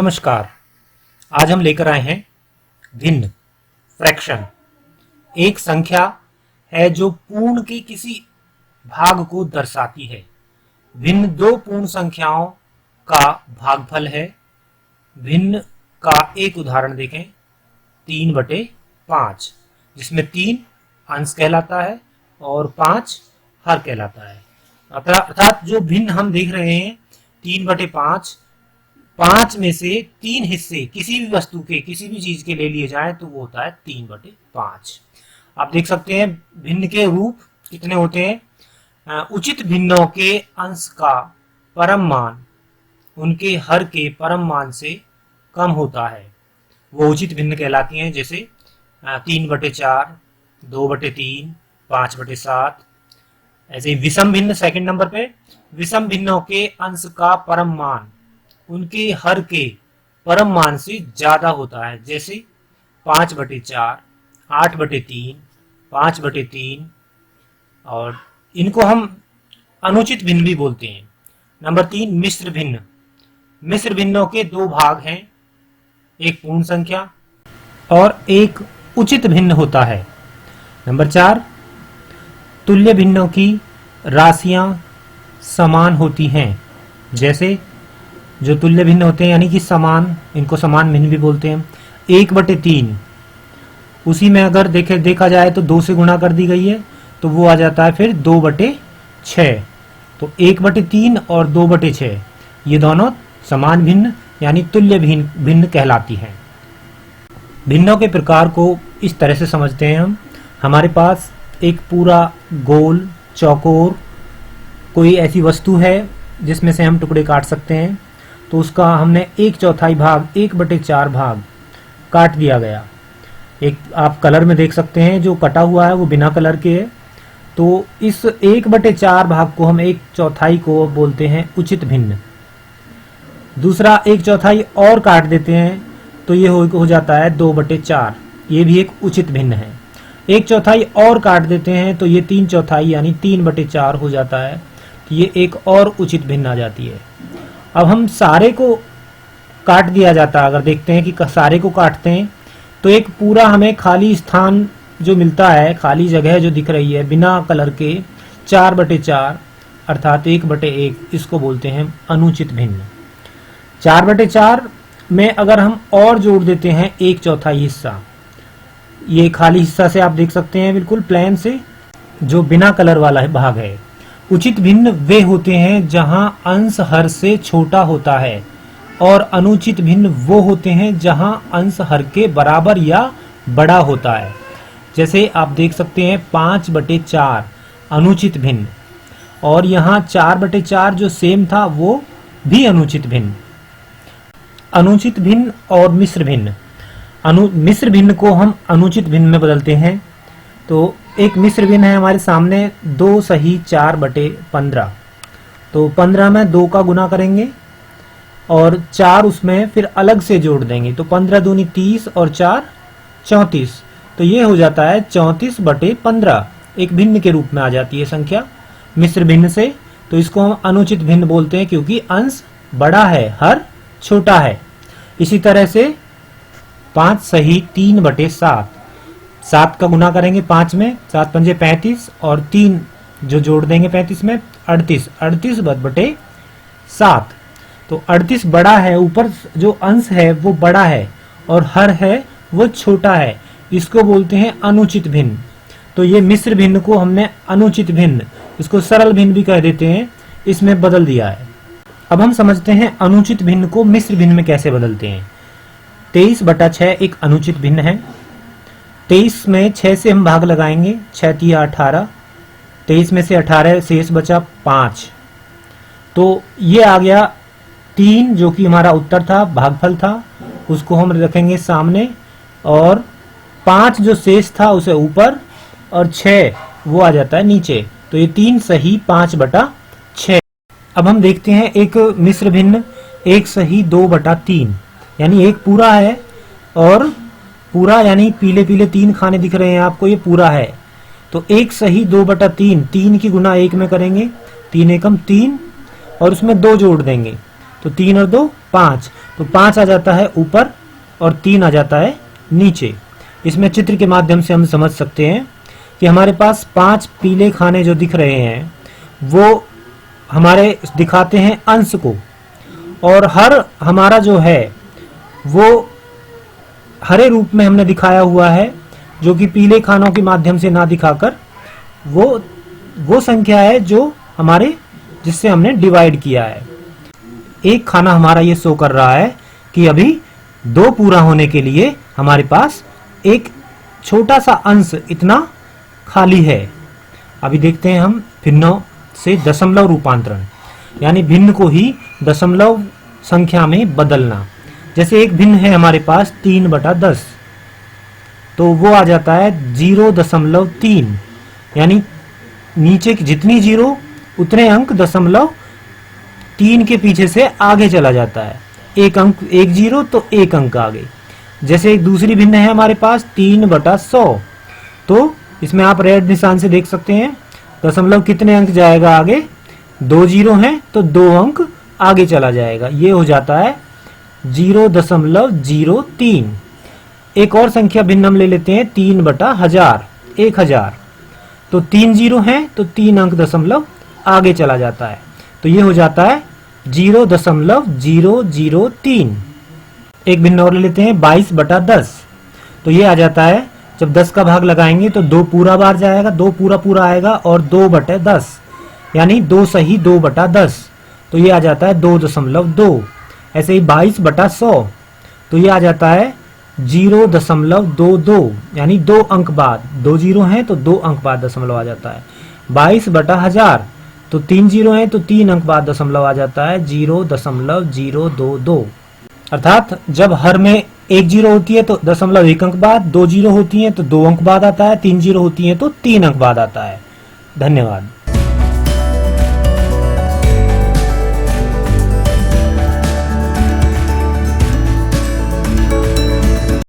नमस्कार। आज हम लेकर आए हैं भिन्न फ्रैक्शन। एक संख्या है जो पूर्ण के किसी भाग को दर्शाती है। भिन्न दो पूर्ण संख्याओं का भागफल है। भिन्न का एक उदाहरण देखें, 3/5, जिसमें 3 अंश कहलाता है और 5 हर कहलाता है। अर्थात जो भिन्न हम देख रहे हैं 3/5, 5 में से 3 हिस्से किसी भी वस्तु के, किसी भी चीज के ले लिए जाएं तो वो होता है 3/5। आप देख सकते हैं भिन्न के रूप कितने होते हैं। उचित भिन्नों के अंश का परम मान उनके हर के परम मान से कम होता है, वो उचित भिन्न कहलाती हैं। जैसे 3/4, 2/3, 5/7। ऐसे ही विषम भिन्न सेकंड नंबर पे, विषम भिन्नों के अंश का परम मान उनके हर के परम मान से ज्यादा होता है। जैसे 5/4, 8/3, 5/3, और इनको हम अनुचित भिन्न भी बोलते हैं। नंबर 3, मिश्र भिन्न। मिश्र भिन्नों के दो भाग हैं, एक पूर्ण संख्या और एक उचित भिन्न होता है। नंबर 4, तुल्य भिन्नों की राशियां समान होती हैं। जैसे जो तुल्य भिन्न होते हैं यानी कि समान, इनको समान भिन्न भी बोलते हैं। 1/3, उसी में अगर देखा जाए तो 2 से गुणा कर दी गई है तो वो आ जाता है फिर 2/6। तो 1/3 और 2/6 ये दोनों समान भिन्न यानी तुल्य भिन्न कहलाती हैं। भिन्नों के प्रकार को इस तरह से समझते हैं हम। हमारे पास एक पूरा गोल चौकोर कोई ऐसी वस्तु है जिसमें से हम टुकड़े काट सकते हैं, तो उसका हमने 1/4 भाग, 1/4 भाग काट दिया गया। एक आप कलर में देख सकते हैं जो कटा हुआ है वो बिना कलर के है। तो इस 1/4 भाग को हम 1/4 को बोलते हैं उचित भिन्न। दूसरा 1/4 और काट देते हैं तो ये हो जाता है 2/4, ये भी एक उचित भिन्न है। 1/4 और काट देते हैं तो ये 3/4 यानी 3/4 हो जाता है, तो ये एक और उचित भिन्न आ जाती है। अब हम सारे को काट दिया जाता है, अगर देखते हैं कि सारे को काटते हैं तो एक पूरा हमें खाली स्थान जो मिलता है, खाली जगह जो दिख रही है बिना कलर के, 4/4 अर्थात 1/1, इसको बोलते हैं अनुचित भिन्न। 4/4 में अगर हम और जोड़ देते हैं 1/4 हिस्सा, ये खाली हिस्सा से आप देख सकते हैं बिल्कुल प्लेन से, जो बिना कलर वाला भाग है। उचित भिन्न वे होते हैं जहां अंश हर से छोटा होता है, और अनुचित भिन्न वो होते हैं जहां अंश हर के बराबर या बड़ा होता है। जैसे आप देख सकते हैं 5/4 अनुचित भिन्न, और यहाँ 4/4 जो सेम था वो भी अनुचित भिन्न। अनुचित भिन्न और मिश्र भिन्न। मिश्र भिन्न को हम अनुचित भिन्न में बदलते हैं। तो एक मिश्र भिन्न है हमारे सामने, 2 सही 4/15। तो 15 में 2 का गुना करेंगे और 4 उसमें फिर अलग से जोड़ देंगे, तो 15 दूनी 30 और 4 34। तो ये हो जाता है 34/15, एक भिन्न के रूप में आ जाती है संख्या मिश्र भिन्न से। तो इसको हम अनुचित भिन्न बोलते हैं क्योंकि अंश बड़ा है, हर छोटा है। इसी तरह से 5 सही 3/7, 7 का गुना करेंगे 5 में, 7 पंजे 35 और 3 जो जोड़ देंगे 35 में 38, 38/7। तो 38 बड़ा है, ऊपर जो अंश है वो बड़ा है और हर है वो छोटा है, इसको बोलते हैं अनुचित भिन्न। तो ये मिश्र भिन्न को हमने अनुचित भिन्न, इसको सरल भिन्न भी कह देते हैं, इसमें बदल दिया है। अब हम समझते हैं अनुचित भिन्न को मिश्र भिन्न में कैसे बदलते हैं। 23/6 एक अनुचित भिन्न है। 23 में 6 से हम भाग लगाएंगे, 6 × 18, 23 में से 18 शेष बचा 5। तो ये आ गया 3 जो कि हमारा उत्तर था, भागफल था, उसको हम रखेंगे सामने, और 5 जो शेष था उसे ऊपर, और 6 वो आ जाता है नीचे। तो ये 3 सही 5/6। अब हम देखते हैं एक मिश्र भिन्न, 1 सही 2/3, यानी एक पूरा है, और पूरा यानी पीले पीले 3 खाने दिख रहे हैं आपको, ये पूरा है। तो 1 सही 2/3, 3 की गुना 1 में करेंगे, 3 एकम 3, और उसमें 2 जोड़ देंगे, तो 3 और 2 5, तो 5 आ जाता है ऊपर और 3 आ जाता है नीचे। इसमें चित्र के माध्यम से हम समझ सकते हैं कि हमारे पास 5 पीले खाने जो दिख रहे हैं वो हमारे दिखाते हैं अंश को, और हर हमारा जो है वो हरे रूप में हमने दिखाया हुआ है, जो कि पीले खानों के माध्यम से ना दिखाकर वो संख्या है जो हमारे जिससे हमने डिवाइड किया है। एक खाना हमारा ये शो कर रहा है कि अभी 2 पूरा होने के लिए हमारे पास एक छोटा सा अंश इतना खाली है। अभी देखते हैं हम भिन्नों से दशमलव रूपांतरण, यानी भिन्न को ही दशमलव संख्या में बदलना। जैसे एक भिन्न है हमारे पास 3/10, तो वो आ जाता है 0.3, यानी नीचे की जितनी जीरो उतने अंक दशमलव 3 के पीछे से आगे चला जाता है। एक अंक, एक जीरो तो एक अंक आगे। जैसे एक दूसरी भिन्न है हमारे पास 3/100, तो इसमें आप रेड निशान से देख सकते हैं दशमलव कितने अंक जाएगा आगे, 2 जीरो हैं तो 2 अंक आगे चला जाएगा। ये हो जाता है 0.03। एक और संख्या भिन्न हम ले लेते हैं 3/1000, 1000, तो 3 जीरो हैं तो 3 अंक दशमलव आगे चला जाता है, तो ये हो जाता है 0.003। एक भिन्न और ले लेते हैं 22/10, तो ये आ जाता है जब 10 का भाग लगाएंगे तो 2 पूरा बार जाएगा, 2 पूरा आएगा और 2/10, यानी 2 सही 2/10, तो ये आ जाता है 2.2। ऐसे ही 22/100, तो ये आ जाता है 0.22, यानी 2 अंक बाद, 2 जीरो हैं तो 2 अंक बाद दशमलव आ जाता है। 22/1000, तो 3 जीरो हैं तो 3 अंक बाद दशमलव आ जाता है 0.022। अर्थात जब हर में 1 जीरो होती है तो दशमलव 1 अंक बाद, 2 जीरो होती है तो 2 अंक बाद आता है, 3 जीरो होती है तो 3 अंक बाद आता है। धन्यवाद।